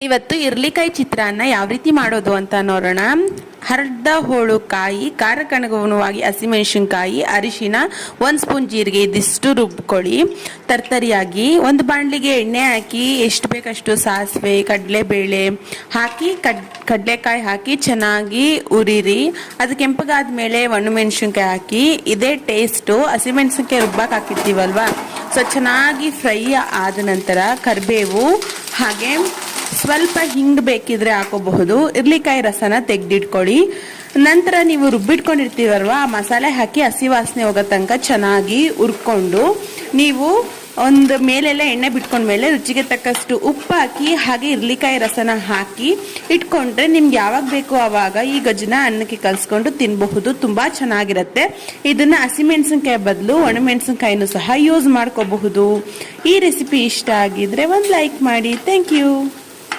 ಇವತ್ತು ಇರ್ಲಿಕಾಯಿ ಚಿತ್ರಾನ್ನ ಯಾವ ರೀತಿ ಮಾಡೋದು ಅಂತ ನೋಡೋಣ. ಅರ್ಧ ಹೋಳು ಕಾಯಿ, ಖಾರಕ್ಕನುಗುಣವಾಗಿ ಹಸಿಮೆಣಸಿನಕಾಯಿ, ಅರಿಶಿನ, 1 ಸ್ಪೂನ್ ಜೀರಿಗೆ ಇದಿಷ್ಟು ರುಬ್ಕೊಳ್ಳಿ ತರ್ತರಿಯಾಗಿ. ಒಂದು ಬಾಣಲಿಗೆ ಎಣ್ಣೆ ಹಾಕಿ ಎಷ್ಟು ಬೇಕಷ್ಟು ಸಾಸಿವೆ, ಕಡಲೆಬೇಳೆ ಹಾಕಿ ಕಡಲೆಕಾಯಿ ಹಾಕಿ ಚೆನ್ನಾಗಿ ಉರಿರಿ. ಅದು ಕೆಂಪಗಾದ ಮೇಲೆ ಒಣಮೆಣಸಿನ್ಕಾಯಿ ಹಾಕಿ. ಇದೇ ಟೇಸ್ಟು. ಹಸಿಮೆಣಸಿನ್ಕಾಯಿ ರುಬ್ಬಕ್ಕೆ ಹಾಕಿರ್ತೀವಲ್ವಾ, ಸೊ ಚೆನ್ನಾಗಿ ಫ್ರೈ ಆದ ನಂತರ ಕರಿಬೇವು ಹಾಗೆ ಸ್ವಲ್ಪ ಹಿಂಗ್ ಬೇಕಿದ್ರೆ ಹಾಕೋಬಹುದು. ಇರ್ಲಿಕಾಯಿ ರಸನ ತೆಗೆದಿಟ್ಕೊಳ್ಳಿ. ನಂತರ ನೀವು ರುಬ್ಬಿಟ್ಕೊಂಡಿರ್ತೀವಲ್ವಾ, ಆ ಮಸಾಲೆ ಹಾಕಿ ಹಸಿ ವಾಸನೆ ಹೋಗೋ ತನಕ ಚೆನ್ನಾಗಿ ಹುರ್ಕೊಂಡು ನೀವು ಒಂದು ಮೇಲೆಲ್ಲ ಎಣ್ಣೆ ಬಿಟ್ಕೊಂಡ್ಮೇಲೆ ರುಚಿಗೆ ತಕ್ಕಷ್ಟು ಉಪ್ಪು ಹಾಕಿ ಹಾಗೆ ಇರ್ಲಿಕಾಯಿ ರಸನ ಹಾಕಿ ಇಟ್ಕೊಂಡ್ರೆ ನಿಮ್ಗೆ ಯಾವಾಗ ಬೇಕು ಆವಾಗ ಈ ಗೊಜ್ಜನ್ನ ಅನ್ನಕ್ಕೆ ಕಲ್ಸ್ಕೊಂಡು ತಿನ್ನಬಹುದು. ತುಂಬಾ ಚೆನ್ನಾಗಿರುತ್ತೆ. ಇದನ್ನ ಹಸಿಮೆಣಸಿನ್ಕಾಯಿ ಬದಲು ಒಣಮೆಣಸಿನ್ಕಾಯಿನೂ ಸಹ ಯೂಸ್ ಮಾಡ್ಕೋಬಹುದು. ಈ ರೆಸಿಪಿ ಇಷ್ಟ ಆಗಿದ್ರೆ ಒಂದು ಲೈಕ್ ಮಾಡಿ. Thank you.